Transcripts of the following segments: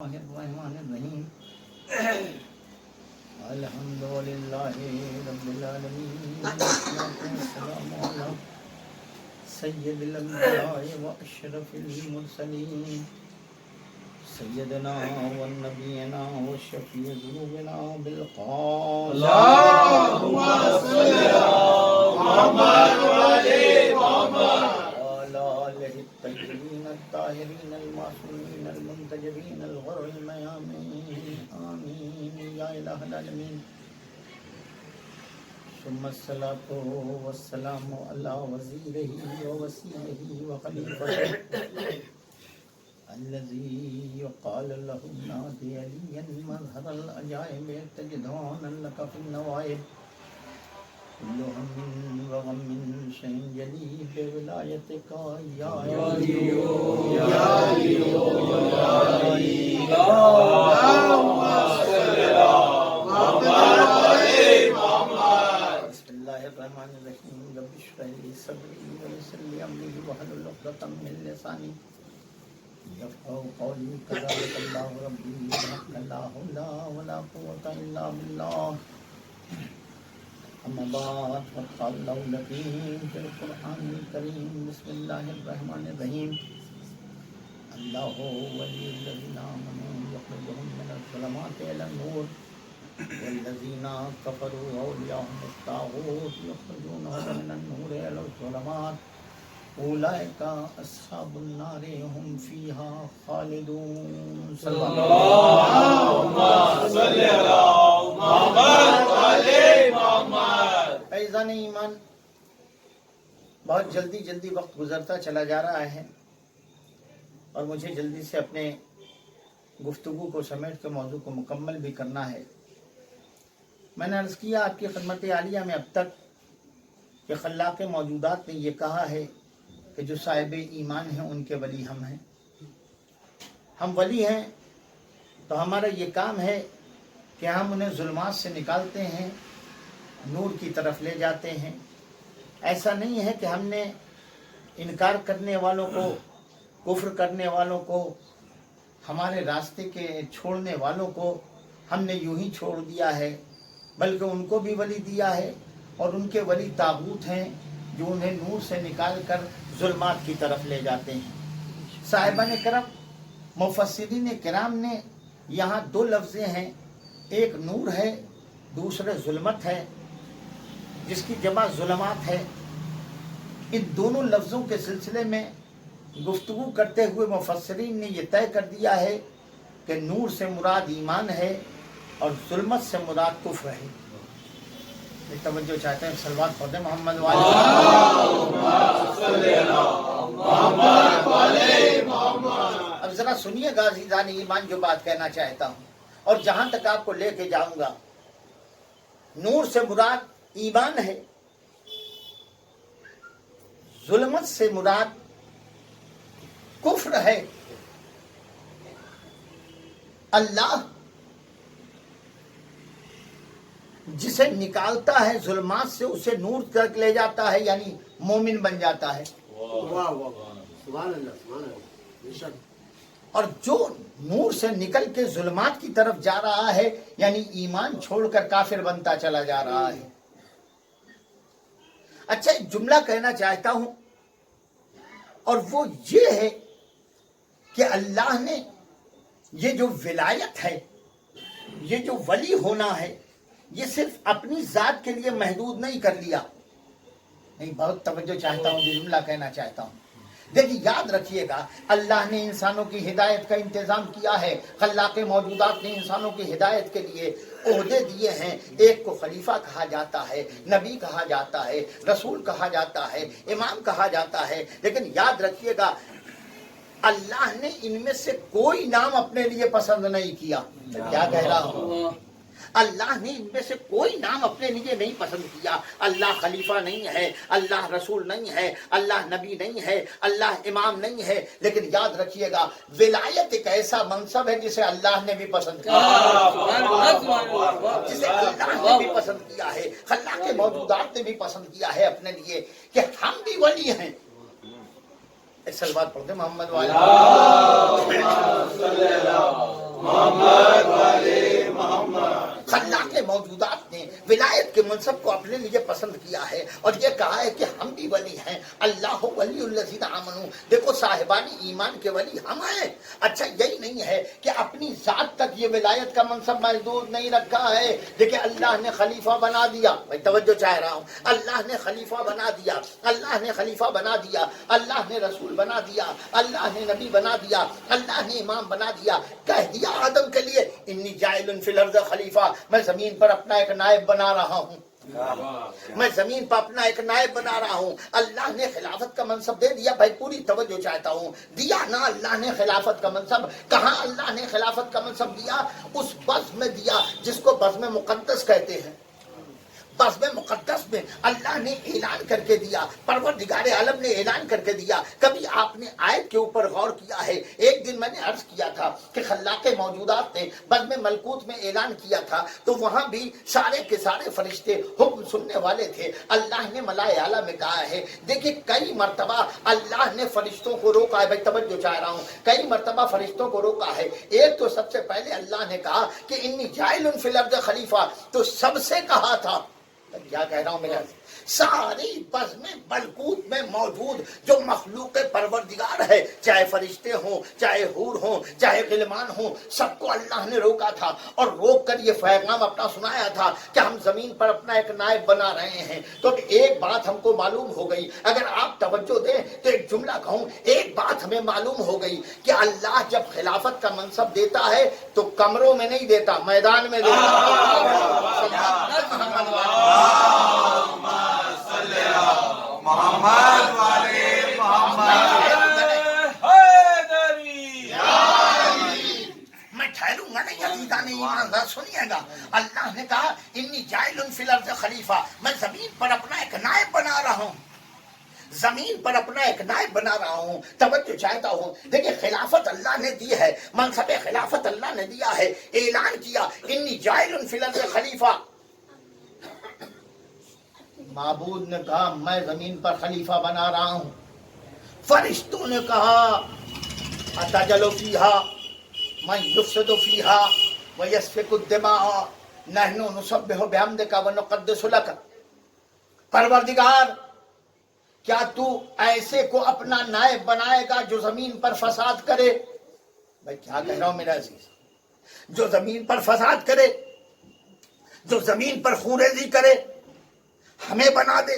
الله الرحمن الرحيم الحمد لله رب العالمين والصلاة والسلام على سيد الأنبياء وأشرف المرسلين سيدنا ونبينا وشفيع ذنوبنا بالقول اللهم صل على محمد وعلى محمد وعلى آله الطيبين الطاهرين المعصومين المنتجبين الغر الميامين آمين يا إله العالمين ثم الصلاة والسلام على وزيره ووسيله وخليفته الذي يقال له نادي عليا مظهر العجائب تجدون لك في النوائب كل هم وغم شيء جليل بولايتك يا علي يا علي يا علي اللهم صل على محمد وعلى محمد بسم الله الرحمن الرحيم رب اشرح لي صدري ويسر لي امري واحلل عقدة من لساني يفقهوا قولي كذلك الله ربي لا حول ولا قوة إلا بالله أما بعد فقال الله لكم في القرآن الكريم بسم الله الرحمن الرحيم الله ولي الذين آمنوا يخرجهم من الظلمات إلى النور والذين كفروا أولياءهم الطاغوت يخرجونهم من النور إلى الظلمات أولئك أصحاب النار هم فيها خالدون صلى اللهم صل على محمد وعلى محمد فیضان ایمان بہت جلدی وقت گزرتا چلا جا رہا ہے اور مجھے جلدی سے اپنے گفتگو کو سمیٹ کے موضوع کو مکمل بھی کرنا ہے۔ میں نے عرض کیا آپ کی خدمت عالیہ میں اب تک کہ خلاق موجودات نے یہ کہا ہے کہ جو صاحب ایمان ہیں ان کے ولی ہم ہیں۔ ہم ولی ہیں تو ہمارا یہ کام ہے کہ ہم انہیں ظلمات سے نکالتے ہیں، نور کی طرف لے جاتے ہیں۔ ایسا نہیں ہے کہ ہم نے انکار کرنے والوں کو، کفر کرنے والوں کو، ہمارے راستے کے چھوڑنے والوں کو ہم نے یوں ہی چھوڑ دیا ہے، بلکہ ان کو بھی ولی دیا ہے، اور ان کے ولی طاغوت ہیں جو انہیں نور سے نکال کر ظلمات کی طرف لے جاتے ہیں۔ صاحبان کرام، مفسرین کرام نے یہاں دو لفظیں ہیں، ایک نور ہے، دوسرے ظلمت ہے، جس کی جمع ظلمات ہے۔ ان دونوں لفظوں کے سلسلے میں گفتگو کرتے ہوئے مفسرین نے یہ طے کر دیا ہے کہ نور سے مراد ایمان ہے اور ظلمت سے مراد کفر ہے۔ یہ توجہ چاہتے ہیں، صلوات پڑھتے ہیں محمد والے اب ذرا سنیے گا عزیزان ایمان جو بات کہنا چاہتا ہوں، اور جہاں تک آپ کو لے کے جاؤں گا۔ نور سے مراد ایمان ہے، ظلمت سے مراد کفر ہے۔ اللہ جسے نکالتا ہے ظلمات سے اسے نور تک لے جاتا ہے، یعنی مومن بن جاتا ہے۔ اور جو نور سے نکل کے ظلمات کی طرف جا رہا ہے، یعنی ایمان چھوڑ کر کافر بنتا چلا جا رہا ہے۔ اچھا، ایک جملہ کہنا چاہتا ہوں، اور وہ یہ ہے کہ اللہ نے یہ جو ولایت ہے، یہ جو ولی ہونا ہے، یہ صرف اپنی ذات کے لیے محدود نہیں کر لیا۔ نہیں، بہت توجہ چاہتا ہوں، یہ جملہ کہنا چاہتا ہوں۔ دیکھیے، یاد رکھیے گا، اللہ نے انسانوں کی ہدایت کا انتظام کیا ہے۔ خلاق موجودات نے انسانوں کی ہدایت کے لیے عہدے دیے ہیں۔ ایک کو خلیفہ کہا جاتا ہے، نبی کہا جاتا ہے، رسول کہا جاتا ہے، امام کہا جاتا ہے، لیکن یاد رکھیے گا اللہ نے ان میں سے کوئی نام اپنے لیے پسند نہیں کیا۔ کیا کہہ رہا ہوں؟ اللہ نے ان میں سے کوئی نام اپنے لیے نہیں پسند کیا۔ اللہ خلیفہ نہیں ہے، اللہ رسول نہیں ہے، اللہ نبی نہیں ہے، اللہ امام نہیں ہے، لیکن یاد رکھیے گا ولایت ایک ایسا منصب ہے جسے اللہ نے بھی پسند کیا، جسے اللہ نے بھی پسند کیا ہے، خلاق موجودات نے بھی پسند کیا ہے اپنے لیے کہ ہم بھی ولی ہیں۔ ایک سلوات پڑھتے محمد والے موجودات نے ولایت کے منصب کو اپنے لیے پسند کیا ہے اور یہ کہا ہے کہ ہم بھی ولی ہیں، اللہ ولی الذین آمنوا، دیکھو صاحبان ایمان کے ولی ہم ہیں۔ اچھا یہی نہیں ہے کہ اپنی ذات تک یہ ولایت کا منصب محدود نہیں رکھا ہے، دیکھیں اللہ نے خلیفہ بنا دیا، میں توجہ چاہ رہا ہوں، اللہ نے خلیفہ بنا دیا، اللہ نے خلیفہ بنا دیا، اللہ نے رسول بنا دیا، اللہ نے نبی بنا دیا، اللہ نے امام بنا دیا، کہہ دیا آدم کے لیے انی جاعل فی الارض خلیفہ، میں زمین پر اپنا ایک نائب بنا رہا ہوں، میں زمین پر اپنا ایک نائب بنا رہا ہوں۔ اللہ نے خلافت کا منصب دے دیا، بھائی پوری توجہ چاہتا ہوں، دیا نا اللہ نے خلافت کا منصب؟ کہاں اللہ نے خلافت کا منصب دیا؟ اس بزم میں دیا جس کو بزم مقدس کہتے ہیں۔ بزم مقدس میں اللہ نے اعلان کر کے دیا، پروردگار عالم نے اعلان کر کے دیا۔ کبھی آپ نے آیت کے اوپر غور کیا ہے؟ ایک دن میں نے عرض کیا تھا کہ خلاق موجودات نے بزم ملکوت میں اعلان کیا تھا تو وہاں بھی سارے کے سارے فرشتے حکم سننے والے تھے۔ اللہ نے ملائے اعلیٰ میں کہا ہے، دیکھیں کئی مرتبہ اللہ نے فرشتوں کو روکا ہے، بھائی توجہ چاہ رہا ہوں، کئی مرتبہ فرشتوں کو روکا ہے۔ ایک تو سب سے پہلے اللہ نے کہا کہ انی جاعل فی الارض خلیفہ، تو سب سے کہا تھا، کیا کہہ رہا ہوں میرا، ساری بزم ملکوت میں موجود جو مخلوق پروردگار ہے، چاہے فرشتے ہوں، چاہے حور ہوں، چاہے غلمان ہوں، سب کو اللہ نے روکا تھا اور روک کر یہ پیغام اپنا سنایا تھا کہ ہم زمین پر اپنا ایک نائب بنا رہے ہیں۔ تو ایک بات ہم کو معلوم ہو گئی، اگر آپ توجہ دیں تو ایک جملہ کہوں، ایک بات ہمیں معلوم ہو گئی کہ اللہ جب خلافت کا منصب دیتا ہے تو کمروں میں نہیں دیتا، میدان میں دیتا محمد والے محمد میں ٹھہروں گا نہیں، عزیزان ایمان سنیے گا، اللہ نے کہا انی جاعل فی الارض خلیفہ، میں زمین پر اپنا ایک نائب بنا رہا ہوں، زمین پر اپنا ایک نائب بنا رہا ہوں۔ توجہ چاہتا ہوں، دیکھیں خلافت اللہ نے دی ہے، منصب خلافت اللہ نے دیا ہے، اعلان کیا انی جاعل فی الارض خلیفہ۔ معبود نے کہا میں زمین پر خلیفہ بنا رہا ہوں، فرشتوں نے کہا اتجل فیہا من یفسد فیہا ویسفک الدماء نحن نسبح بحمدک ونقدس لک، پروردگار کیا تو ایسے کو اپنا نائب بنائے گا جو زمین پر فساد کرے؟ میں کیا کہہ رہا ہوں میرا عزیز، جو زمین پر فساد کرے، جو زمین پر خونریزی کرے، ہمیں بنا دے،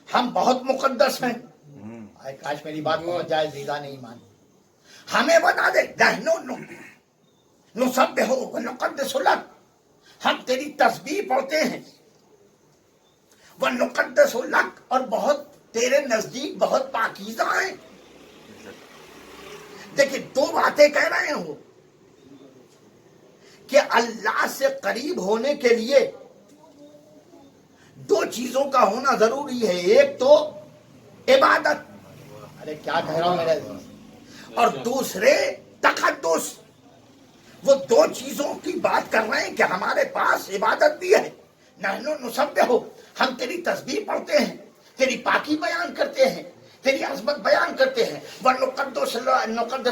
ہم بہت مقدس ہیں۔ کاش میری بات پہنچ جائے عزیزان ایمان، ہمیں بنا دے، نحن نسبح ونقدس لک، ہم تیری تسبیح پڑھتے ہیں، ونقدس لک، اور بہت تیرے نزدیک بہت پاکیزہ ہیں۔ دیکھیں دو باتیں کہہ رہے ہوں کہ اللہ سے قریب ہونے کے لیے دو چیزوں کا ہونا ضروری ہے، ایک تو عبادت، ارے کیا کہہ رہا ہوں میرے عزیز، اور دوسرے تقدس۔ وہ دو چیزوں کی بات کر رہے ہیں کہ ہمارے پاس عبادت بھی ہے، نحن نسبح، ہم تیری تسبیح پڑھتے ہیں، تیری پاکی بیان کرتے ہیں، تیری عظمت بیان کرتے ہیں، ونقدس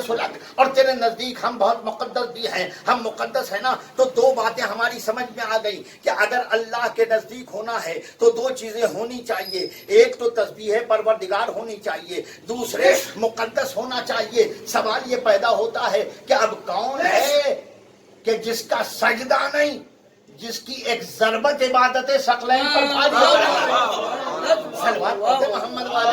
لک، اور تیرے نزدیک ہم بہت مقدس بھی ہیں، ہم مقدس ہیں نا۔ تو دو باتیں ہماری سمجھ میں آ گئی کہ اگر اللہ کے نزدیک ہونا ہے تو دو چیزیں ہونی چاہیے، ایک تو تسبیح پروردگار ہونی چاہیے، دوسرے مقدس ہونا چاہیے۔ سوال یہ پیدا ہوتا ہے کہ اب کون ہے کہ جس کا سجدہ نہیں، جس کی ایک ضربت عبادت ثقلین پر بھاری ہو رہی ہے؟ صلوات پڑھتے محمد والے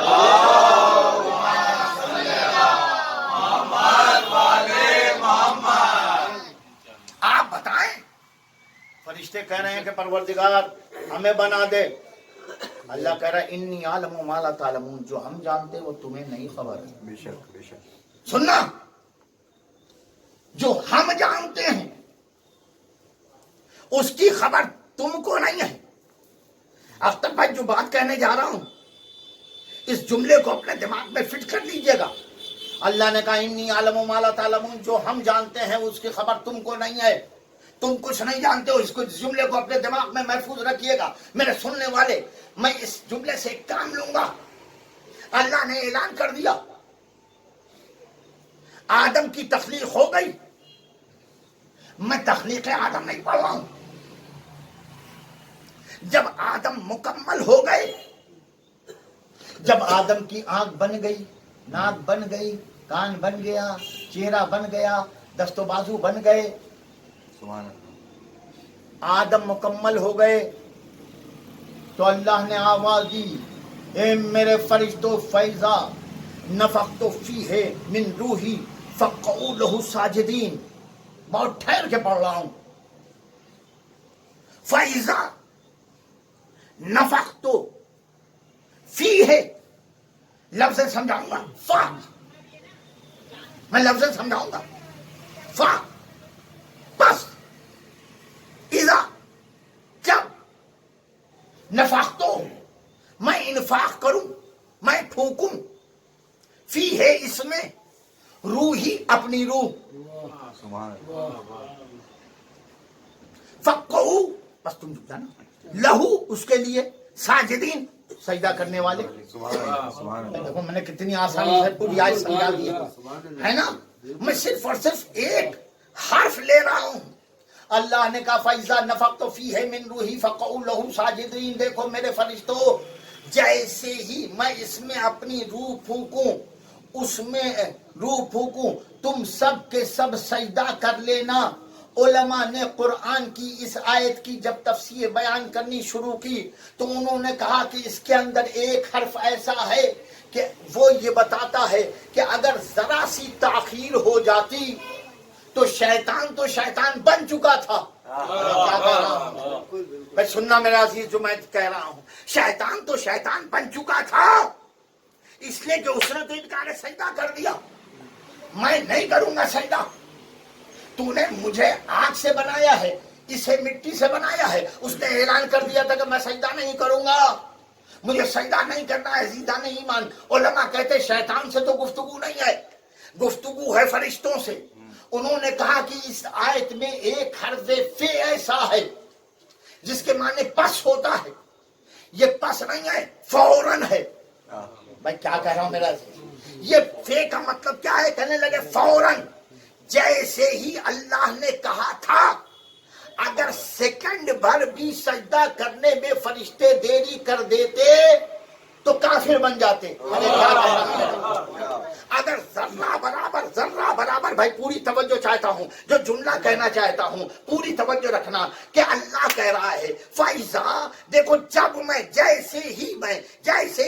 محمد۔ آپ بتائیں، فرشتے کہہ رہے ہیں کہ پروردگار ہمیں بنا دے، اللہ کہہ رہا ہے انی عالم ما لا تعلمون، جو ہم جانتے وہ تمہیں نہیں خبر ہے۔ بے شک بے شک، سننا، جو ہم جانتے ہیں اس کی خبر تم کو نہیں ہے۔ اختر بھائی جو بات کہنے جا رہا ہوں اس جملے کو اپنے دماغ میں فٹ کر لیجئے گا۔ اللہ نے کہا انی عالم ما لا تعلمون، جو ہم جانتے ہیں اس کی خبر تم کو نہیں ہے، تم کچھ نہیں جانتے ہو۔ اس جملے کو اپنے دماغ میں محفوظ رکھیے گا میرے سننے والے۔ میں اس جملے سے ایک کام لوں گا، اللہ نے اعلان کر دیا آدم کی تخلیق ہو گئی، میں تخلیق آدم نہیں پڑھ رہا ہوں، جب آدم مکمل ہو گئے، جب آدم کی آنکھ بن گئی، ناک بن گئی، کان بن گیا، چہرہ بن گیا، دست و بازو بن گئے، سبحان اللہ، آدم مکمل ہو گئے، تو اللہ نے آواز دی، اے میرے فرشتوں، فیضا نفخت فیہ من روحی فقعوا لہ ساجدین. بہت ٹھہر کے پڑھ رہا ہوں. فیضا نفخت فیہ، لفظ سمجھاؤں گا، فا، میں لفظ سمجھاؤں گا. فا بس، اذا جب، نفختو میں انفاق کروں، میں پھونکوں، فی ہے اس میں، روحی اپنی روح، سبحان اللہ، فقعو بس تم جانا، لہو اس کے لیے، ساجدین سجدہ کرنے والے. سبحان اللہ، سبحان اللہ، دیکھو میں نے کتنی آسانی سے پوری آیت سمجھا دی ہے نا. میں صرف اور صرف ایک حرف لے رہا ہوں. اللہ نے کہا فَإِذَا نَفَخْتُ فِيهِ مِن رُوحِي فَقَعُوا لَهُ سَاجِدِينَ. دیکھو میرے فرشتوں، جیسے ہی میں اس میں اپنی روح پھونکوں، اس میں روح پھونکوں، تم سب کے سب سجدہ کر لینا. علماء نے قرآن کی اس آیت کی جب تفسیر بیان کرنی شروع کی تو انہوں نے کہا کہ اس کے اندر ایک حرف ایسا ہے کہ وہ یہ بتاتا ہے کہ اگر ذرا سی تاخیر ہو جاتی تو شیطان بن چکا تھا. کیا کہہ رہا ہوں میں، سننا میرا عزیز جو میں کہہ رہا ہوں، شیطان بن چکا تھا، اس لیے کہ اس نے تو انکار سجدہ کر دیا. میں نہیں کروں گا سجدہ، تو نے مجھے آگ سے بنایا ہے، اسے مٹی سے بنایا ہے. اس نے اعلان کر دیا تھا کہ میں سجدہ نہیں کروں گا، مجھے سجدہ نہیں کرنا ہے، زیدہ نہیں ایمان. علماء کہتے شیطان سے تو گفتگو نہیں ہے، گفتگو ہے فرشتوں سے. انہوں نے کہا کہ اس آیت میں ایک حرف فے ایسا ہے جس کے معنی پس ہوتا ہے. یہ پس نہیں ہے، فوراً ہے. میں کیا کہہ رہا ہوں میرا، یہ فے کا مطلب کیا ہے؟ کہنے لگے فوراً، جیسے ہی اللہ نے کہا تھا. اگر سیکنڈ بھر بھی سجدہ کرنے میں فرشتے دیری کر دیتے تو کافر بن جاتے. اگر ذرہ برابر بھائی پوری توجہ چاہتا ہوں، جو جملہ کہنا چاہتا ہوں پوری توجہ رکھنا کہ اللہ کہہ رہا ہے فائزہ، دیکھو جب میں جیسے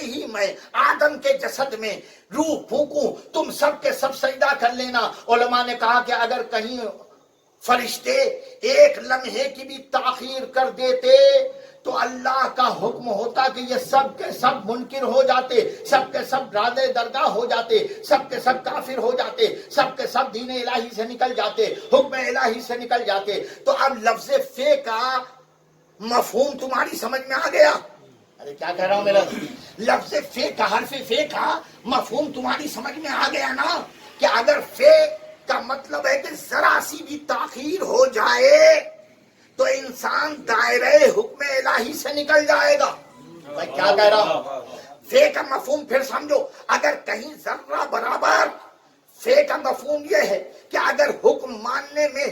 ہی میں آدم کے جسد میں روح پھونکوں تم سب کے سب سجدہ کر لینا. علماء نے کہا کہ اگر کہیں فرشتے ایک لمحے کی بھی تاخیر کر دیتے تو اللہ کا حکم ہوتا کہ یہ سب کے سب منکر ہو جاتے، سب کے سب رادے درگاہ ہو جاتے، سب کے سب کافر ہو جاتے، سب کے سب دین الہی سے نکل جاتے، حکم الہی سے نکل جاتے. تو اب لفظ فے کا مفہوم تمہاری سمجھ میں آ گیا؟ ارے کیا کہہ رہا ہوں میرا، لفظ فے کا، حرف فے کا مفہوم تمہاری سمجھ میں آ گیا نا، کہ اگر فے کا مطلب ہے کہ ذرا سی بھی تاخیر ہو جائے تو انسان دائرہ حکم الہی سے نکل جائے گا. میں کیا کہہ رہا ہوں، فے کا مفہوم پھر سمجھو. اگر کہیں ذرہ برابر، فے کا مفہوم یہ ہے کہ اگر حکم ماننے میں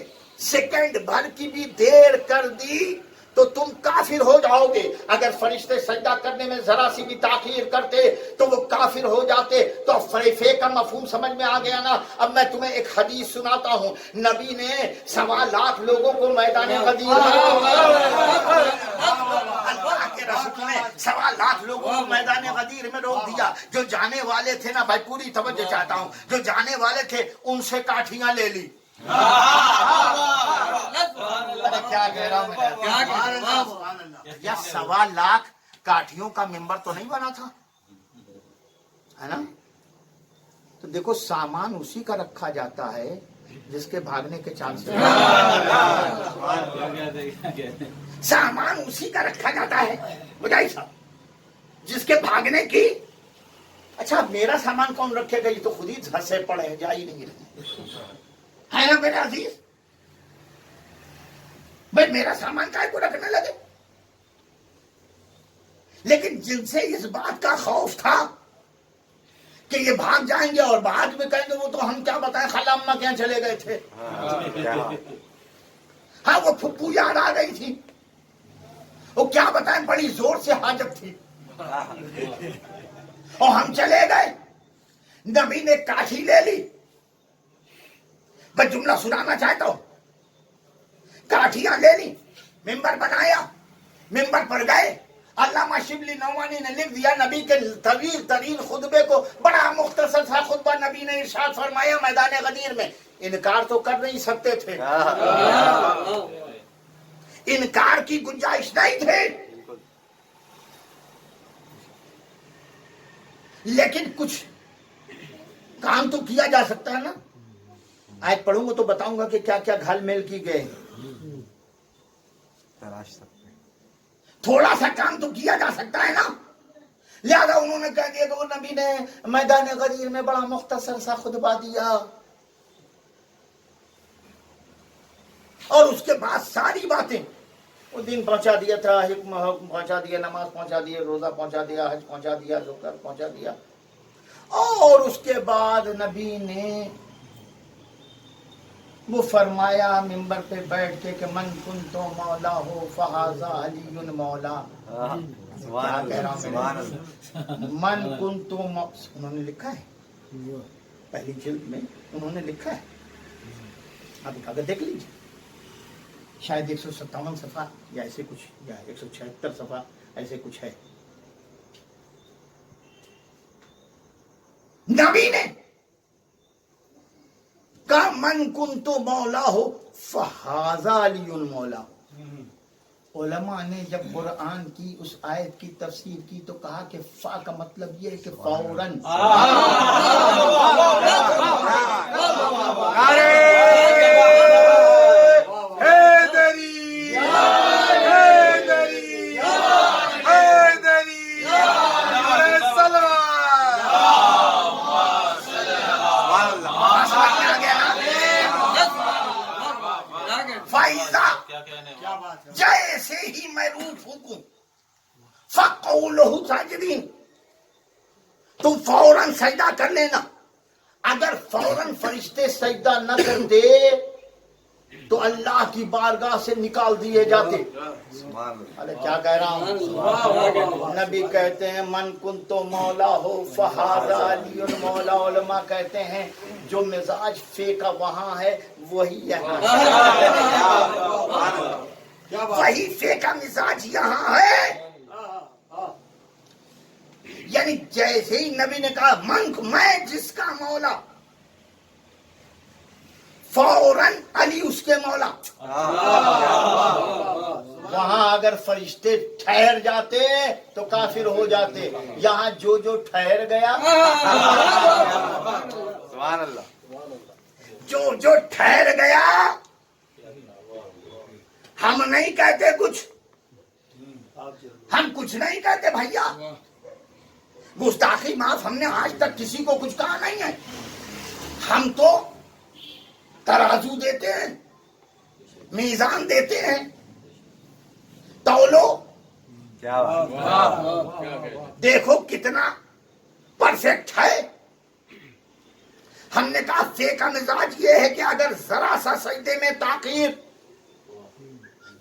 سیکنڈ بھر کی بھی دیر کر دی تو تم کافر ہو جاؤ گے. اگر فرشتے سجدہ کرنے میں ذرا سی بھی تاخیر کرتے تو وہ کافر ہو جاتے. تو فے کا مفہوم سمجھ میں آ گیا نا. اب میں تمہیں ایک حدیث سناتا ہوں. نبی نے 1.25 لاکھ لوگوں کو میدان غدیر اللہ کے رسول نے 1.25 لاکھ لوگوں کو میدان غدیر میں روک دیا. جو جانے والے تھے نا بھائی، پوری توجہ چاہتا ہوں، جو جانے والے تھے ان سے کاٹھیاں لے لی. کیا کہہ رہا ہوں میں، یا 1.25 لاکھ کاٹھیوں کا ممبر تو نہیں بنا تھا، ہے نا. تو دیکھو سامان اسی کا رکھا جاتا ہے جس کے بھاگنے کے چانس، سامان اسی کا رکھا جاتا ہے بجائی صاحب جس کے بھاگنے کی. اچھا میرا سامان کون رکھے گا؟ یہ تو خود ہی دھسے پڑے جا ہی نہیں رہے، ہے نا میرے عزیز. بھائی میرا سامان کائے کو رکھنے لگے؟ لیکن جن سے اس بات کا خوف تھا کہ یہ بھاگ جائیں گے اور بعد میں کہیں گے وہ تو ہم کیا بتائیں خالہ اماں کہاں چلے گئے تھے. ہاں وہ پھپھو یاد آ گئی تھی. وہ کیا بتائیں بڑی زور سے حاجت تھی اور ہم چلے گئے. نبی نے کاٹھی لے لی. میں جملہ سنانا چاہتا ہوں. کاٹھیاں لے لی, ممبر بنایا, ممبر پر گئے. علامہ شبلی نعمانی نے لکھ دیا نبی کے طویل ترین خطبے کو, بڑا مختصر سا خطبہ نبی نے ارشاد فرمایا میدان غدیر میں. انکار تو کر نہیں سکتے تھے, انکار کی گنجائش نہیں تھی, لیکن کچھ کام تو کیا جا سکتا ہے نا. آیت پڑھوں گا تو بتاؤں گا کہ کیا کیا گھل میل کی گئے. تراش سکتے تھوڑا سا کام تو کیا جا سکتا ہے نا. لہذا انہوں نے کہہ دیا کہ وہ نبی نے میدان غدیر میں بڑا مختصر سا خطبہ دیا, اور اس کے بعد ساری باتیں وہ دین پہنچا دیا تھا, حکم پہنچا دیا, نماز پہنچا دیا, روزہ پہنچا دیا, حج پہنچا دیا, زکات پہنچا دیا. اور اس کے بعد نبی نے وہ فرمایا ممبر پہ بیٹھ کے کہ من کنت مولا ہو فہذا علی مولا. من کنت, انہوں نے لکھا ہے پہلی جلد میں, انہوں نے لکھا ہے, ابھی اگر دیکھ لیجیے, شاید 157 صفحہ یا ایسے کچھ, یا 176 صفحہ ایسے کچھ ہے. نبی نے کہا من کنت مولا ہو فہذا علی مولا. علماء نے جب قرآن کی اس آیت کی تفسیر کی تو کہا کہ فا کا مطلب یہ ہے کہ فوراً. جیسے ہی میں روح پھونکوں فقعوا لہ ساجدین, تم فوراً سجدہ کر لینا. اگر فوراً فرشتے سجدہ نہ کرتے تو اللہ کی بارگاہ سے نکال دیے جاتے. ارے کیا کہہ رہا ہوں. نبی کہتے ہیں من کنت مولا ہو فہذا علی مولا. علماء کہتے ہیں جو مزاج فیکا وہاں ہے وہی یہاں, وہی فیکا مزاج یہاں ہے. یعنی جیسے ہی نبی نے کہا میں جس کا مولا, فوراً علی اس کے مولا. وہاں اگر فرشتے ٹھہر جاتے تو کافر ہو جاتے. یہاں جو ٹھہر گیا, سبحان اللہ, جو ٹھہر گیا. ہم نہیں کہتے کچھ, ہم کچھ نہیں کہتے بھیا. گستاخی معاف, ہم نے آج تک کسی کو کچھ کہا نہیں ہے. ہم تو ترازو دیتے ہیں, میزان دیتے ہیں, تولو, کیا دیکھو کتنا پرفیکٹ ہے. ہم نے کہا فیکا مزاج یہ ہے کہ اگر ذرا سا سجدے میں تاخیر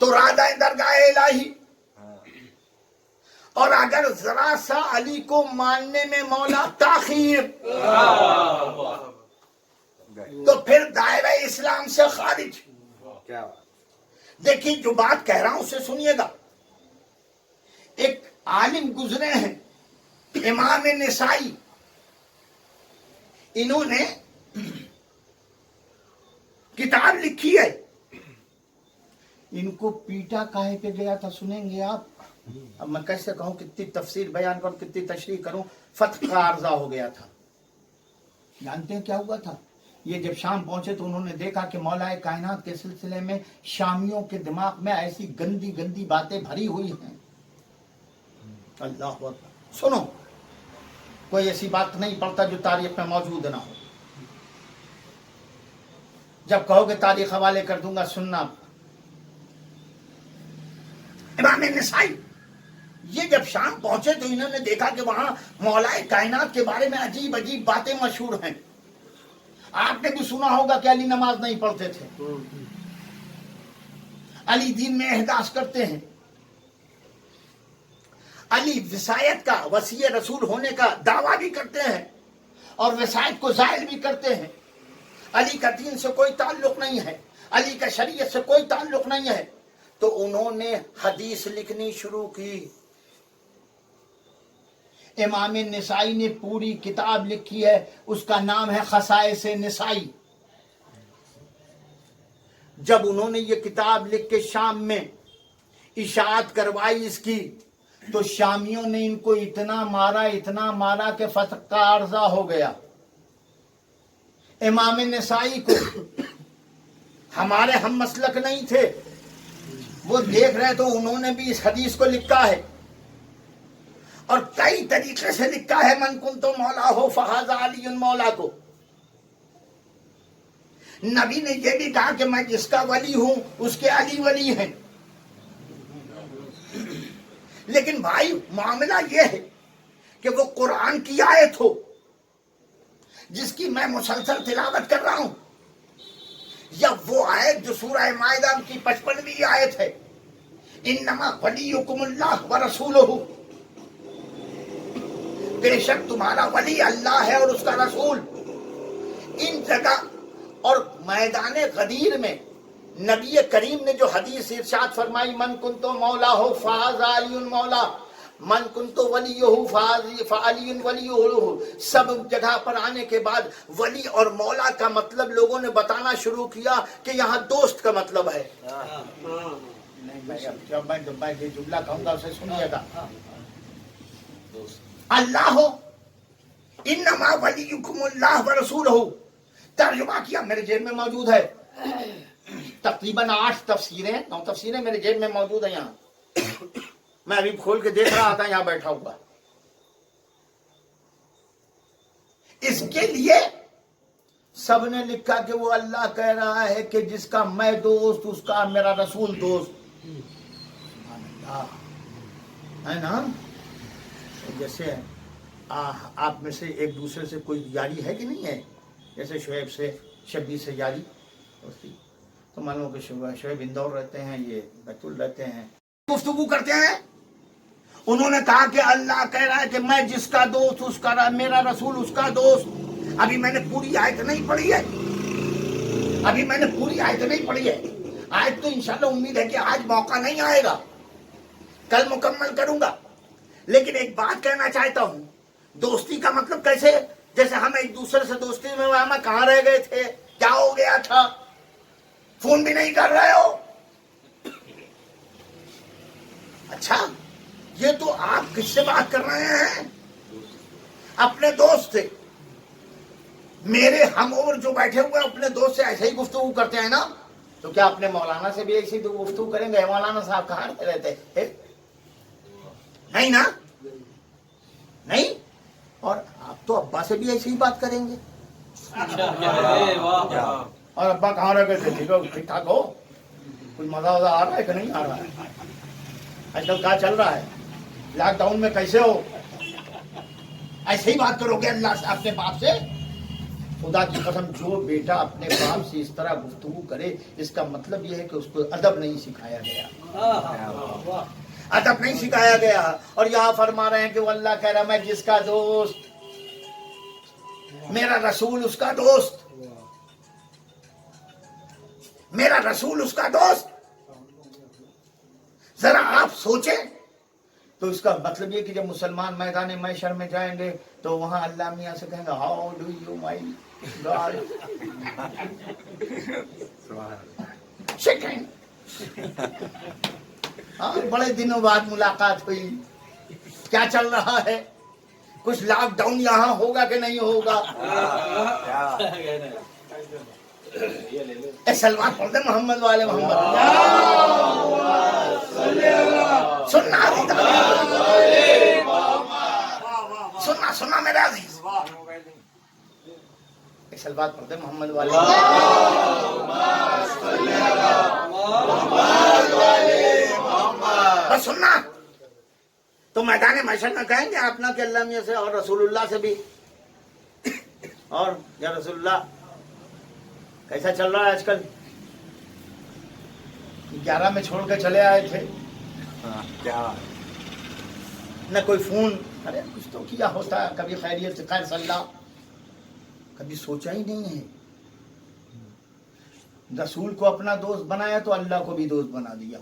تو رادہ درگاہ الہی, اور اگر ذرا سا علی کو ماننے میں مولا تاخیر تو پھر دائرہ اسلام سے خارج. دیکھیے جو بات کہہ رہا ہوں اسے سنیے گا. ایک عالم گزرے ہیں امام نسائی, انہوں نے کتاب لکھی ہے. ان کو پیٹا کاہے پہ گیا تھا سنیں گے آپ. اب میں کیسے کہوں, کتنی تفسیر بیان کروں, کتنی تشریح کروں. فتح کا عرضہ ہو گیا تھا. جانتے ہیں کیا ہوا تھا؟ یہ جب شام پہنچے تو انہوں نے دیکھا کہ مولا کائنات کے سلسلے میں شامیوں کے دماغ میں ایسی گندی گندی باتیں بھری ہوئی ہیں. اللہ اکبر. سنو, کوئی ایسی بات نہیں پڑھتا جو تاریخ میں موجود نہ ہو. جب کہو کہ تاریخ حوالے کر دوں گا سننا. امام نسائی یہ جب شام پہنچے تو انہوں نے دیکھا کہ وہاں مولا کائنات کے بارے میں عجیب عجیب باتیں مشہور ہیں. آپ نے بھی سنا ہوگا کہ علی نماز نہیں پڑھتے تھے, علی دین میں احداث کرتے ہیں. علی وصایت کا وصی رسول ہونے کا دعویٰ بھی کرتے ہیں اور وصایت کو ظاہر بھی کرتے ہیں. علی کا دین سے کوئی تعلق نہیں ہے, علی کا شریعت سے کوئی تعلق نہیں ہے. تو انہوں نے حدیث لکھنی شروع کی. امام نسائی نے پوری کتاب لکھی ہے, اس کا نام ہے خصائص نسائی. جب انہوں نے یہ کتاب لکھ کے شام میں اشاعت کروائی اس کی, تو شامیوں نے ان کو اتنا مارا کہ فتح کا عرضہ ہو گیا. امام نسائی کو ہمارے ہم مسلک نہیں تھے, وہ دیکھ رہے تو انہوں نے بھی اس حدیث کو لکھا ہے اور کئی طریقے سے لکھا ہے. من کنت مولا ہو فہذا علی مولا کو. نبی نے یہ بھی کہا کہ میں جس کا ولی ہوں اس کے علی ولی ہیں. لیکن بھائی معاملہ یہ ہے کہ وہ قرآن کی آیت ہو جس کی میں مسلسل تلاوت کر رہا ہوں, یا وہ آیت جو سورہ مائدہ کی 55ویں آیت ہے, انما ولیکم اللہ ورسولہ, بے شک تمہارا ولی اللہ ہے اور اس کا رسول. ان جگہ اور میدان غدیر میں نبی کریم نے جو حدیث ارشاد فرمائی, من کنت مولا ہو فہذا علی مولا, من کنت ولی ہو فعلی ولی ہو, سب جگہ پر آنے کے بعد ولی اور مولا کا مطلب لوگوں نے بتانا شروع کیا کہ یہاں دوست کا مطلب ہے. جب میں یہ جملہ کہوں گا اسے سنیے گا. اللہ ہو, انما ولیکم اللہ ورسولہ, ترجمہ کیا میرے جیب میں موجود ہے. تقریباً 9 تفسیریں میرے جیب میں موجود ہیں یہاں. میں ابھی کھول کے دیکھ رہا تھا یہاں بیٹھا ہوا. اس کے لیے سب نے لکھا کہ وہ اللہ کہہ رہا ہے کہ جس کا میں دوست اس کا میرا رسول دوست. ہے نا؟ جیسے آپ میں سے ایک دوسرے سے کوئی یاری ہے کہ نہیں ہے؟ جیسے شعیب سے شبیر سے یاری دوستی, تو مان لو کہ شعیب اندور رہتے ہیں, یہ بیت ال رہتے ہیں, گفتگو کرتے ہیں. انہوں نے کہا کہ اللہ کہہ رہا ہے کہ میں جس کا دوست اس کا میرا رسول اس کا دوست. ابھی میں نے پوری آیت نہیں پڑھی ہے, آیت تو انشاءاللہ امید ہے کہ آج موقع نہیں آئے گا, کل مکمل کروں گا. لیکن ایک بات کہنا چاہتا ہوں, دوستی کا مطلب کیسے, جیسے ہم ایک دوسرے سے دوستی میں کہاں رہ گئے تھے, کیا ہو گیا تھا, فون بھی نہیں کر رہے ہو. اچھا, یہ تو آپ کس سے بات کر رہے ہیں؟ اپنے دوست سے. میرے ہم اور جو بیٹھے ہوئے اپنے دوست سے ایسے ہی گفتگو کرتے ہیں نا, تو کیا اپنے مولانا سے بھی ایسی گفتگو کریں گے؟ مولانا صاحب کہاں رہتے ہیں؟ نہیں نا, نہیں. اور آپ تو ابا سے بھی ایسی ہی بات کریں گے. اور ابا کہاں رہ گئے تھے؟ ٹھیک ٹھاک ہو, کچھ مزہ آ رہا ہے کہ نہیں آ رہا ہے؟ آج کل کیا چل رہا ہے, لاک ڈاؤن میں کیسے ہو؟ ایسے ہی بات کرو گے اللہ سے, اپنے باپ سے؟ خدا کی قسم, جو بیٹا اپنے باپ سے اس طرح گفتگو کرے اس کا مطلب یہ ہے کہ اس کو ادب نہیں سکھایا گیا, ادب نہیں سکھایا گیا. اور یہاں فرما رہے ہیں کہ وہ اللہ کہہ رہا میں جس کا دوست, میرا رسول اس کا دوست, میرا رسول اس کا دوست. ذرا آپ سوچیں تو اس کا مطلب یہ کہ جب مسلمان میدان محشر میں جائیں گے تو وہاں اللہ میاں سے کہیں گے how do you my God, ہاں بڑے دنوں بعد ملاقات ہوئی, کیا چل رہا ہے, کچھ لاک ڈاؤن یہاں ہوگا کہ نہیں ہوگا؟ سلوات پڑھ دیں محمد والے محمد. سننا میرا عزیز, سلوات پڑھ دیں محمد والے. بس سننا تو میدان محشر میں کہیں گے اپنا کہ اللہ میاں سے اور رسول اللہ سے بھی, اور یا رسول اللہ کیسا چل رہا ہے آج کل؟ 11 میں چھوڑ کے چلے آئے تھے, نہ کوئی فون، ارے کچھ تو کیا ہوتا ہے، کبھی خیریت سے خیر صلی اللہ، کبھی سوچا ہی نہیں ہے. رسول کو اپنا دوست بنایا تو اللہ کو بھی دوست بنا دیا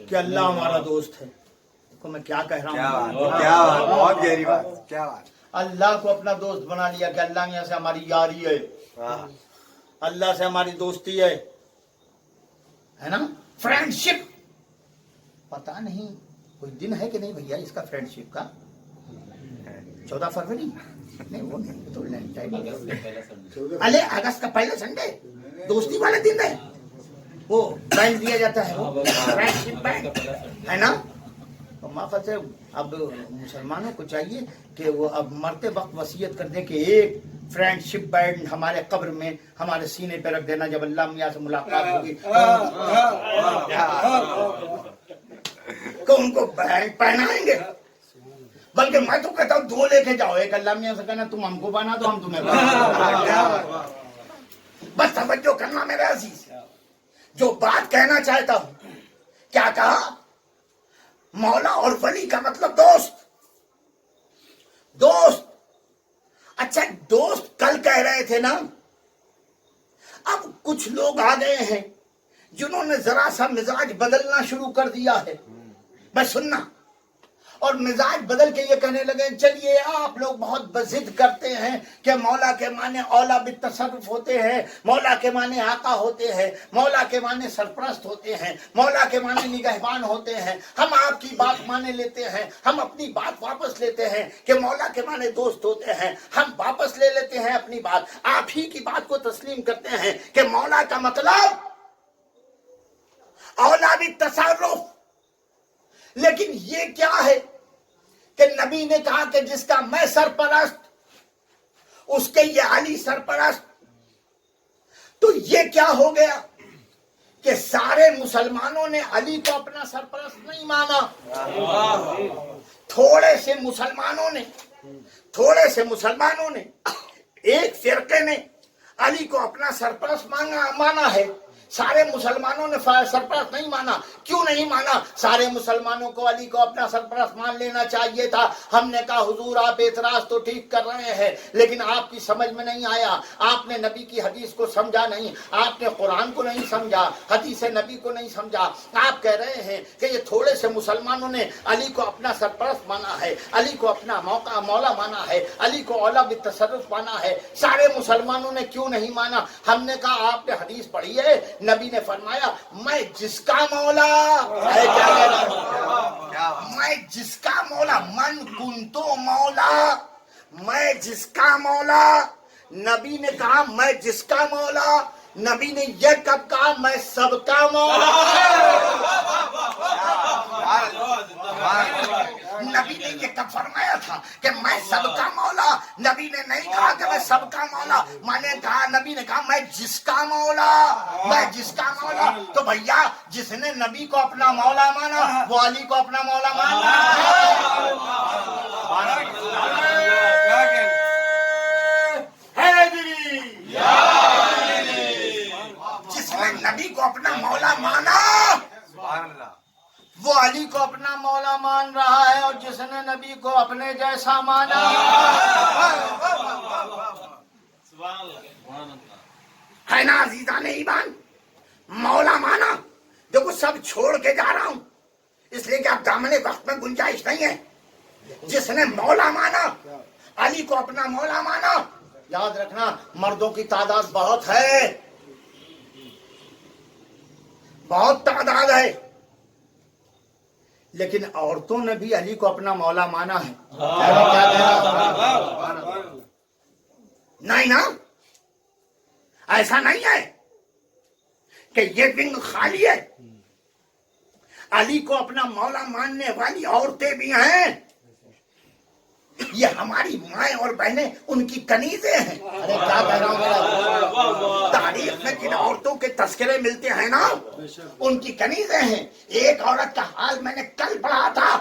کہ اللہ ہمارا دوست ہے. دیکھو میں کیا کہہ کیا رہا بات ہوں، کیا بات بہت گہری بات کیا بات. اللہ کو اپنا دوست بنا لیا کہ اللہ یہاں سے ہماری یاری ہے، واہ. اللہ سے ہماری دوستی ہے نا، فرینڈ شپ. پتا نہیں کوئی دن ہے کہ نہیں بھیا اس کا فرینڈ شپ کا، 14 فروری نہیں، وہ نہیں تو ارے اگست کا پہلا سنڈے دوستی والے دن ہے، وہ بینڈ دیا جاتا ہے، وہ فرینڈ شپ بینڈ ہے نا. مافت ہے. اب مسلمانوں کو چاہیے کہ وہ اب مرتے وقت وصیت کر دیں کہ ایک فرینڈ شپ بینڈ ہمارے قبر میں ہمارے سینے پہ رکھ دینا، جب اللہ میاں سے ملاقات ہوگی کہ ان کو بینڈ پہنائیں گے. بلکہ میں تو کہتا ہوں 2 لے کے جاؤ، ایک اللہ میاں سے کہنا تم ہم کو بنا دو، ہم تمہیں بنا. بس توجہ کرنا میرے عزیز، جو بات کہنا چاہتا ہوں، کیا کہا؟ مولا اور ولی کا مطلب دوست. دوست، اچھا دوست کل کہہ رہے تھے نا، اب کچھ لوگ آ گئے ہیں جنہوں نے ذرا سا مزاج بدلنا شروع کر دیا ہے. بس سننا، اور مزاج بدل کے یہ کہنے لگے چلیے آپ لوگ بہت بضد کرتے ہیں کہ مولا کے معنی اولا بالتصرف ہوتے ہیں، مولا کے معنی آقا ہوتے ہیں، مولا کے معنی سرپرست ہوتے ہیں، مولا کے معنی نگہبان ہوتے ہیں. ہم آپ کی بات مانے لیتے ہیں، ہم اپنی بات واپس لیتے ہیں کہ مولا کے معنی دوست ہوتے ہیں. ہم واپس لے لیتے ہیں اپنی بات، آپ ہی کی بات کو تسلیم کرتے ہیں کہ مولا کا مطلب اولا بالتصرف. لیکن یہ کیا ہے کہ نبی نے کہا کہ جس کا میں سرپرست اس کے یہ علی سرپرست. تو یہ کیا ہو گیا کہ سارے مسلمانوں نے علی کو اپنا سرپرست نہیں مانا. تھوڑے سے مسلمانوں نے ایک فرقے نے علی کو اپنا سرپرست مانا ہے، سارے مسلمانوں نے سرپرست نہیں مانا. کیوں نہیں مانا؟ سارے مسلمانوں کو علی کو اپنا سرپرست مان لینا چاہیے تھا. ہم نے کہا حضور آپ اعتراض تو ٹھیک کر رہے ہیں، لیکن آپ کی سمجھ میں نہیں آیا، آپ نے نبی کی حدیث کو سمجھا نہیں، آپ نے قرآن کو نہیں سمجھا، حدیث نبی کو نہیں سمجھا. آپ کہہ رہے ہیں کہ یہ تھوڑے سے مسلمانوں نے علی کو اپنا سرپرست مانا ہے، علی کو اپنا مولا مانا ہے، علی کو اولا بالتصرف مانا ہے. سارے مسلمانوں نے کیوں نہیں مانا؟ ہم نے کہا آپ نے حدیث پڑھی ہے، نبی نے فرمایا میں جس کا مولا، میں جس کا مولا، من کنتو مولا، میں جس کا مولا. نبی نے کہا میں جس کا مولا. نبی نے یہ کب کہا؟ میں سب کا مولا. نبی نے یہ کب فرمایا تھا کہ میں سب کا مولا؟ نبی نے نہیں کہا کہ میں سب کا مولا. میں نے کہا، نبی نے کہا میں جس کا مولا، میں جس کا مولا. تو بھیا جس نے نبی کو اپنا مولا مانا وہ علی کو اپنا مولا مانا. جس نے نبی کو اپنا مولا مانا وہ علی کو اپنا مولا مان رہا ہے، اور جس نے نبی کو اپنے جیسا مانا ہے نا عزیزان ایمان. مولا مانا، دیکھو سب چھوڑ کے جا رہا ہوں اس لیے کہ اب دامن وقت میں گنجائش نہیں ہے. جس نے مولا مانا، علی کو اپنا مولا مانا. یاد رکھنا مردوں کی تعداد بہت ہے، بہت تعداد ہے، لیکن عورتوں نے بھی علی کو اپنا مولا مانا ہے. نہیں نا، ایسا نہیں ہے کہ یہ ونگ خالی ہے. علی کو اپنا مولا ماننے والی عورتیں بھی ہیں. یہ ہماری مائیں اور بہنیں ان کی کنیزیں ہیں. ارے کیا کہہ رہا ہوں، تاریخ میں جن عورتوں کے تذکرے ملتے ہیں نا ان کی کنیزیں ہیں. ایک عورت کا حال میں نے کل پڑھا تھا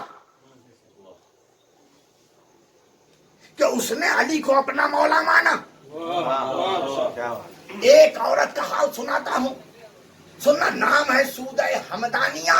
کہ اس نے علی کو اپنا مولا مانا. ایک عورت کا حال سناتا ہوں، سننا، نام ہے سودہ حمدانیہ.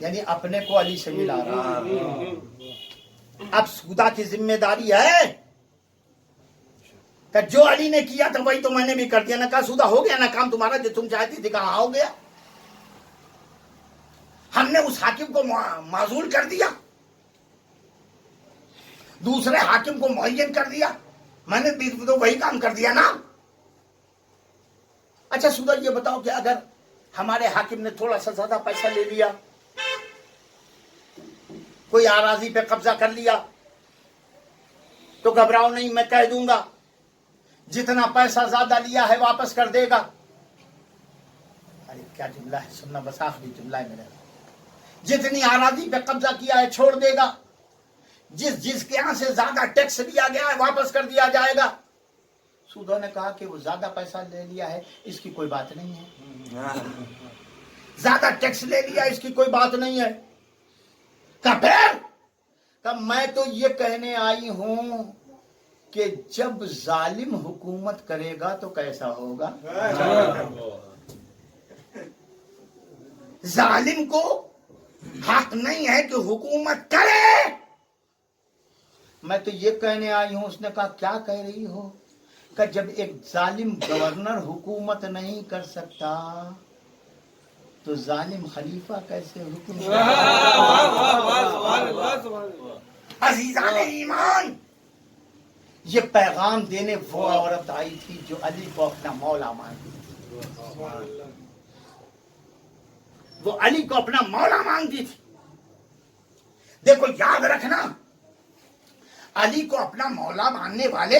یعنی اپنے کو علی سے ملا رہا ہے. اب خدا کی ذمہ داری ہے کہ جو علی نے کیا تھا وہی تو میں نے بھی کر دیا. نہ کہا سودا ہو گیا نا کام تمہارا جو تم چاہتی تھی, کہاں ہو گیا. ہم نے اس حاکم کو معزول کر دیا, دوسرے حاکم کو معین کر دیا, میں نے بھی تو وہی کام کر دیا نا. اچھا سودا یہ بتاؤ کہ اگر ہمارے حاکم نے تھوڑا سا زیادہ پیسہ لے لیا, کوئی اراضی پہ قبضہ کر لیا, تو گھبراؤ نہیں, میں کہہ دوں گا جتنا پیسہ زیادہ لیا ہے واپس کر دے گا. ارے کیا جملہ ہے, سننا بس آخری جملہ ہے میرا. جتنی اراضی پہ قبضہ کیا ہے چھوڑ دے گا, جس کے یہاں سے زیادہ ٹیکس لیا گیا ہے واپس کر دیا جائے گا. سودوں نے کہا کہ وہ زیادہ پیسہ لے لیا ہے اس کی کوئی بات نہیں ہے, زیادہ ٹیکس لے لیا اس کی کوئی بات نہیں ہے. کہ میں تو یہ کہنے آئی ہوں کہ جب ظالم حکومت کرے گا تو کیسا ہوگا. ظالم کو حق نہیں ہے کہ حکومت کرے. میں تو یہ کہنے آئی ہوں. اس نے کہا کیا کہہ رہی ہو؟ کہ جب ایک ظالم گورنر حکومت نہیں کر سکتا تو ظالم خلیفہ کیسے حکم کرے؟ عزیزان ایمان, یہ پیغام دینے وہ عورت آئی تھی جو علی کو اپنا مولا مانتی تھی. وہ علی کو اپنا مولا مانتی تھی. دیکھو یاد رکھنا, علی کو اپنا مولا ماننے والے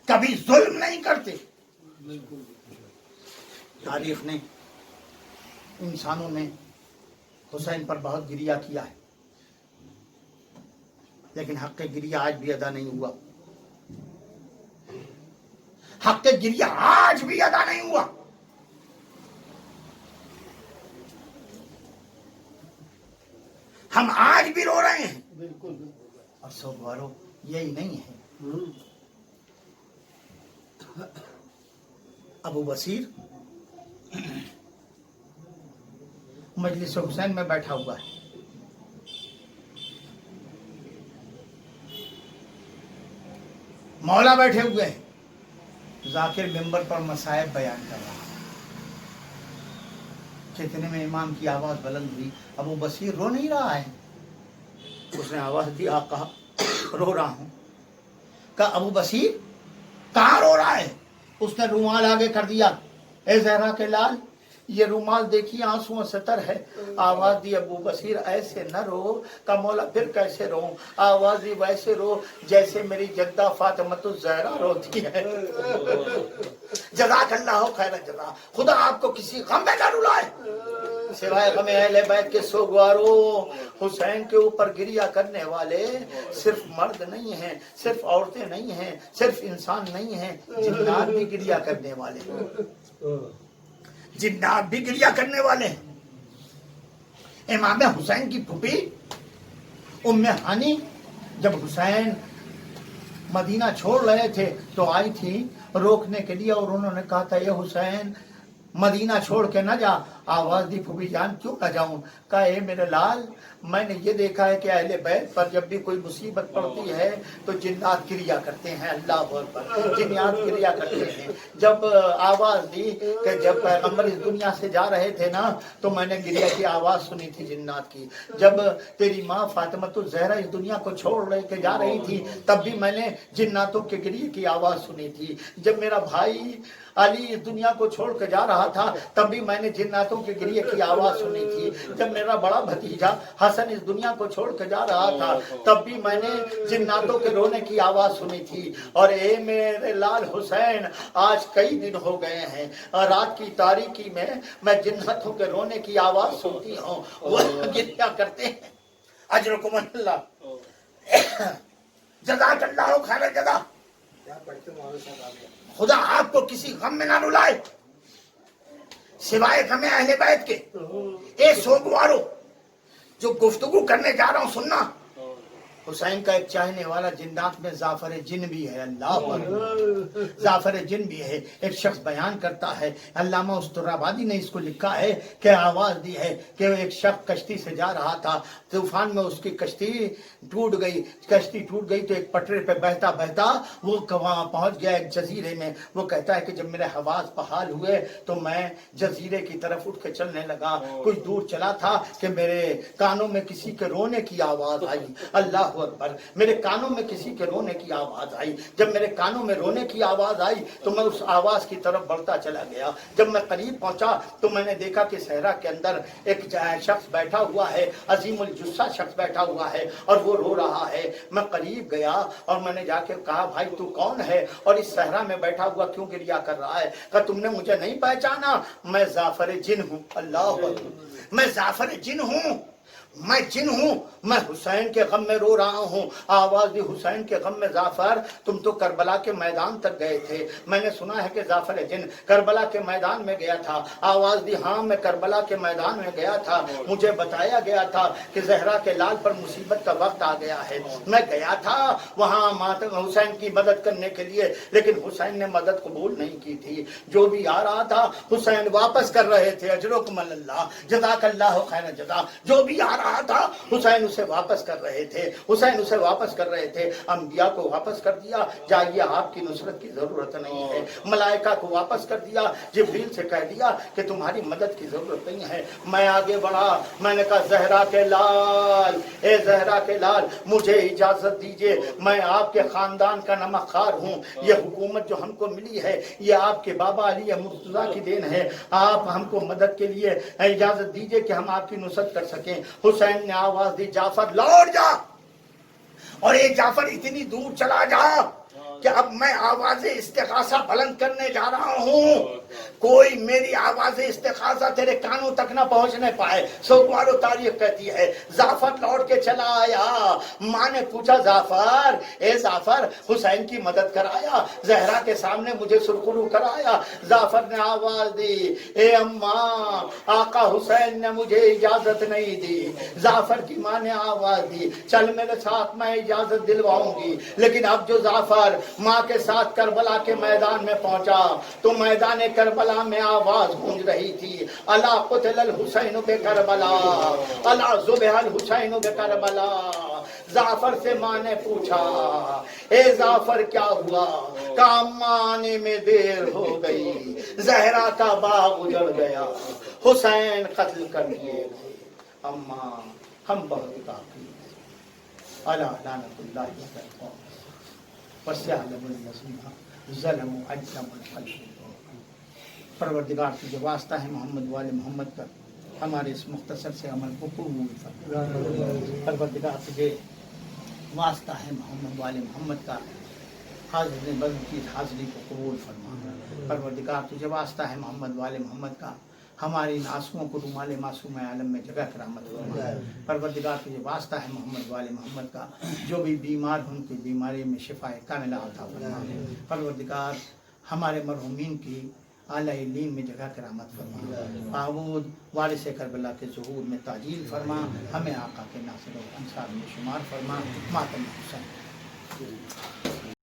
کبھی ظلم نہیں کرتے. تاریخ نے, انسانوں نے حسین پر بہت گریہ کیا ہے, لیکن حق گریہ آج بھی ادا نہیں ہوا. حق گریہ آج بھی ادا نہیں ہوا. ہم آج بھی رو رہے ہیں. بالکل. اور سوگوارو یہی نہیں ہے. ابو بصیر مجلس حسین میں بیٹھا ہوا ہے. مولا بیٹھے ہوئے ہیں. ذاکر ممبر پر مصائب بیان کر رہا ہے. کتنے میں امام کی آواز بلند ہوئی, ابو بصیر رو نہیں رہا ہے. اس نے آواز دی, آقا رو رہا ہوں. کہا ابو بصیر کہاں رو رہا ہے؟ اس نے رومال آگے کر دیا. اے زہرا کے لال, یہ رومال دیکھیے آنسوؤں سے تر ہے. آواز دی, ابو بصیر ایسے نہ رو. کا مولا پھر کیسے رو؟ آواز دی, ویسے رو جیسے میری جدہ فاطمۃ الزہرا روتی ہے. جزاک اللہ خیر جزا. خدا آپ کو کسی غم میں نہ رلائے سوائے غم اہل بیت کے. سوگوارو, حسین کے اوپر گریہ کرنے والے صرف مرد نہیں ہیں, صرف عورتیں نہیں ہیں, صرف انسان نہیں ہیں, جنات بھی گریہ کرنے والے ہیں. جنات بھی گریہ کرنے والے ہیں. امام حسین کی پھوپھی ام ہانی جب حسین مدینہ چھوڑ رہے تھے تو آئی تھی روکنے کے لیے, اور انہوں نے کہا تھا یہ حسین مدینہ چھوڑ کے نہ جا. آواز دی, پھوپھی جان کیوں نہ جاؤں؟ کہا اے میرے لال, میں نے یہ دیکھا ہے کہ اہل بیت پر جب بھی کوئی مصیبت پڑتی ہے تو جنات گریہ کرتے ہیں. اللہ اکبر, جنات گریہ کرتے ہیں. جب آواز دی کہ جب پیغمبر اس دنیا سے جا رہے تھے نا تو میں نے گریہ کی آواز سنی تھی جنات کی. جب تیری ماں فاطمۃ الزہرا اس دنیا کو چھوڑ کے جا رہی تھی تب بھی میں نے جناتوں کے گریہ کی آواز سنی تھی. جب میرا بھائی علی اس دنیا کو چھوڑ کے جا رہا تھا تب بھی میں نے جناتوں کے گریہ کی آواز سنی تھی. جب میرا بڑا بھتیجا حسن اس دنیا کو چھوڑ کے جا رہا تھا تب بھی میں نے جناتوں کے رونے کی آواز سنی تھی. اور اے میرے لال حسین, آج کئی دن ہو گئے ہیں, رات کی تاریکی میں جناتوں کے رونے کی آواز سنتی ہوں. وہ گریہ کرتے ہیں. اجرکم اللہ, جزاک اللہ خیر جزا. خدا آپ کو کسی غم میں نہ رلائے سوائے غم اہل بیت کے. اے سوگوارو, جو گفتگو کرنے جا رہا ہوں سننا, حسین کا ایک چاہنے والا جنات میں زعفر جن بھی ہے. اللہ اکبر. زعفر جن بھی ہے. ایک شخص بیان کرتا ہے, علامہ استرابادی نے اس کو لکھا ہے کہ آواز دی ہے کہ ایک شخص کشتی سے جا رہا تھا, طوفان میں اس کی کشتی ٹوٹ گئی. کشتی ٹوٹ گئی تو ایک پٹرے پہ بہتا بہتا وہ وہاں پہنچ گیا ایک جزیرے میں. وہ کہتا ہے کہ جب میرے حواس بحال ہوئے تو میں جزیرے کی طرف اٹھ کے چلنے لگا. کچھ دور چلا تھا کہ میرے کانوں میں کسی کے رونے کی آواز آئی. اللہ اکبر. میرے کانوں میں کسی کے رونے کی آواز آئی. جب میرے کانوں میں رونے کی آواز آئی تو میں اس آواز کی طرف بڑھتا چلا گیا. جب میں قریب پہنچا تو میں نے دیکھا کہ صحرا کے اندر ایک شخص بیٹھا ہوا ہے, عظیم الجثہ شخص بیٹھا ہوا ہے اور وہ رو رہا ہے. میں قریب گیا اور میں نے جا کے کہا, بھائی تو کون ہے اور اس صحرا میں بیٹھا ہوا کیوں گریا کر رہا ہے؟ کہ تم نے مجھے نہیں پہچانا, میں زعفر جن ہوں. اللہ اکبر. میں زعفر جن ہوں, میں جن ہوں, میں حسین کے غم میں رو رہا ہوں. آواز دی حسین کے غم میں, زعفر تم تو کربلا کے میدان تک گئے تھے. میں نے سنا ہے کہ زعفر جن کربلا کے میدان میں گیا تھا. آواز دی ہاں میں کربلا کے میدان میں گیا تھا. مجھے بتایا گیا تھا کہ زہرا کے لال پر مصیبت کا وقت آ گیا ہے. میں گیا تھا وہاں ماتم حسین کی مدد کرنے کے لیے, لیکن حسین نے مدد قبول نہیں کی تھی. جو بھی آ رہا تھا حسین واپس کر رہے تھے. اجرکم اللہ, جزاک اللہ خیر جزا. جو بھی آ رہا تھا حسین اسے واپس کر رہے تھے. حسین اسے واپس کر رہے تھے. انبیاء کو واپس کر دیا, جائیے آپ کی نصرت کی ضرورت نہیں ہے. ملائکہ کو واپس کر دیا, جبریل سے کہہ دیا کہ تمہاری مدد کی ضرورت نہیں ہے. میں آگے بڑھا, میں نے کہا زہرا کے لال, اے زہرا کے لال مجھے اجازت دیجئے, میں آپ کے خاندان کا نمک خوار ہوں. یہ حکومت جو ہم کو ملی ہے یہ آپ کے بابا علی مرتضیٰ کی دین ہے. آپ ہم کو مدد کے لیے اجازت دیجئے کہ ہم آپ کی نصرت کر سکیں. حسین نے آواز دی, جعفر لوٹ جا. اور یہ جعفر اتنی دور چلا جا کہ اب میں آواز استغاثہ بلند کرنے جا رہا ہوں. کوئی میری آواز استغاثہ تیرے کانوں تک نہ پہنچنے پائے. سوگوار و تاریخ کہتی ہے جعفر لوٹ کے چلا آیا. ماں نے پوچھا, جعفر اے جعفر حسین کی مدد کرایا, زہرا کے سامنے مجھے سرخرو کرایا. جعفر نے آواز دی, اے اماں آقا حسین نے مجھے اجازت نہیں دی. جعفر کی ماں نے آواز دی, چل میرے ساتھ میں اجازت دلواؤں گی. لیکن اب جو جعفر ماں کے ساتھ کربلا کے میدان میں پہنچا تو میدان کربلا میں آواز گونج رہی تھی, الا قتل الحسین بے کربلا, الا ذبح الحسین بے کربلا. جعفر سے ماں نے پوچھا, اے جعفر کیا ہوا؟ کام آنے میں دیر ہو گئی, زہرا کا باغ اجڑ گیا, حسین قتل کر دیے گئے. اماں ہم بہت کافی الا لعنت اللہ علی القوم وسيعلم الذين ظلموا أيهم الخلق. پروردگار تجھے واسطہ ہے محمد والے محمد کا, ہمارے اس مختصر سے عمل کو قبول فرما. پروردگار تجھے واسطہ ہے محمد والے محمد کا, حاضر بزم کی حاضری کو قبول فرما. پروردگار تجھے واسطہ ہے محمد والے محمد کا, ہماری ان آنسوؤں کو رومال معصوم عالم میں جگہ کرامت فرما. پروردگار تجھے واسطہ ہے محمد والے محمد کا, جو بھی بیمار ہوں ان کی بیماری میں شفا کاملہ عطا فرما. پروردگار ہمارے مرحومین کی اعلیٰ علیم میں جگہ کرامت فرما. معبود وارث کربلا کے ظہور میں تعجیل فرما. ہمیں آقا کے ناصر و انصار میں شمار فرما. ماتم حسین.